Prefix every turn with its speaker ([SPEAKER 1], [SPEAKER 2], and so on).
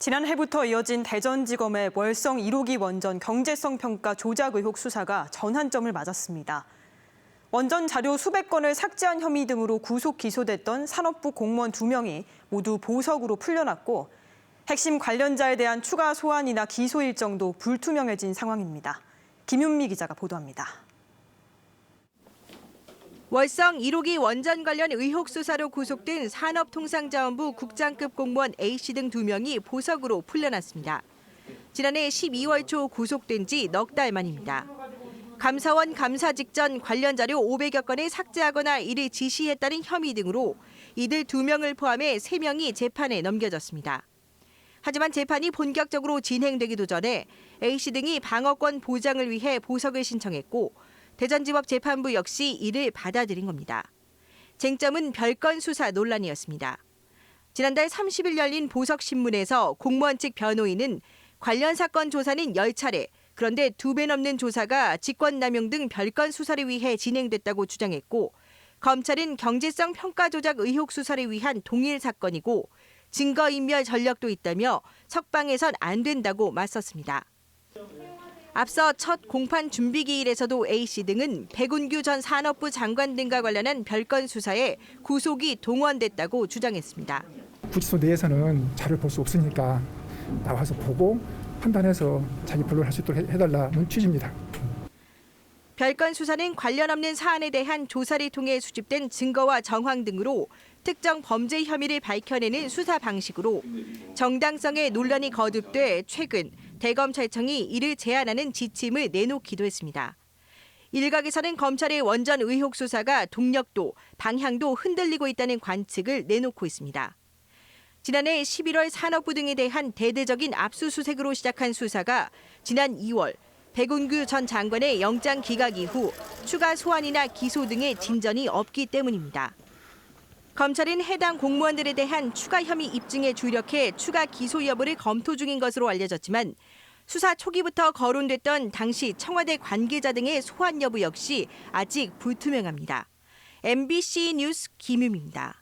[SPEAKER 1] 지난해부터 이어진 대전지검의 월성 1호기 원전 경제성 평가 조작 의혹 수사가 전환점을 맞았습니다. 원전 자료 수백 건을 삭제한 혐의 등으로 구속 기소됐던 산업부 공무원 2명이 모두 보석으로 풀려났고 핵심 관련자에 대한 추가 소환이나 기소 일정도 불투명해진 상황입니다. 김윤미 기자가 보도합니다.
[SPEAKER 2] 월성 1호기 원전 관련 의혹 수사로 구속된 산업통상자원부 국장급 공무원 A씨 등 2명이 보석으로 풀려났습니다. 지난해 12월 초 구속된 지 넉 달 만입니다. 감사원 감사 직전 관련 자료 500여 건을 삭제하거나 이를 지시했다는 혐의 등으로 이들 2명을 포함해 3명이 재판에 넘겨졌습니다. 하지만 재판이 본격적으로 진행되기도 전에 A씨 등이 방어권 보장을 위해 보석을 신청했고 대전지법 재판부 역시 이를 받아들인 겁니다. 쟁점은 별건 수사 논란이었습니다. 지난달 30일 열린 보석신문에서 공무원 측 변호인은 관련 사건 조사는 10차례, 그런데 2배 넘는 조사가 직권남용 등 별건 수사를 위해 진행됐다고 주장했고 검찰은 경제성 평가 조작 의혹 수사를 위한 동일 사건이고 증거인멸 전력도 있다며 석방해선 안 된다고 맞섰습니다. 앞서 첫 공판 준비기일에서도 A씨 등은 백운규 전 산업부 장관 등과 관련한 별건 수사에 구속이 동원됐다고 주장했습니다.
[SPEAKER 3] 구치소 내에서는 자료를 볼 수 없으니까 나와서 보고 판단해서 자기 변론을 할 수 있도록 해달라는 취지입니다.
[SPEAKER 2] 별건 수사는 관련 없는 사안에 대한 조사를 통해 수집된 증거와 정황 등으로 특정 범죄 혐의를 밝혀내는 수사 방식으로 정당성의 논란이 거듭돼 최근 대검찰청이 이를 제한하는 지침을 내놓기도 했습니다. 일각에서는 검찰의 원전 의혹 수사가 동력도, 방향도 흔들리고 있다는 관측을 내놓고 있습니다. 지난해 11월 산업부 등에 대한 대대적인 압수수색으로 시작한 수사가 지난 2월 백운규 전 장관의 영장 기각 이후 추가 소환이나 기소 등의 진전이 없기 때문입니다. 검찰은 해당 공무원들에 대한 추가 혐의 입증에 주력해 추가 기소 여부를 검토 중인 것으로 알려졌지만 수사 초기부터 거론됐던 당시 청와대 관계자 등의 소환 여부 역시 아직 불투명합니다. MBC 뉴스 김유미입니다.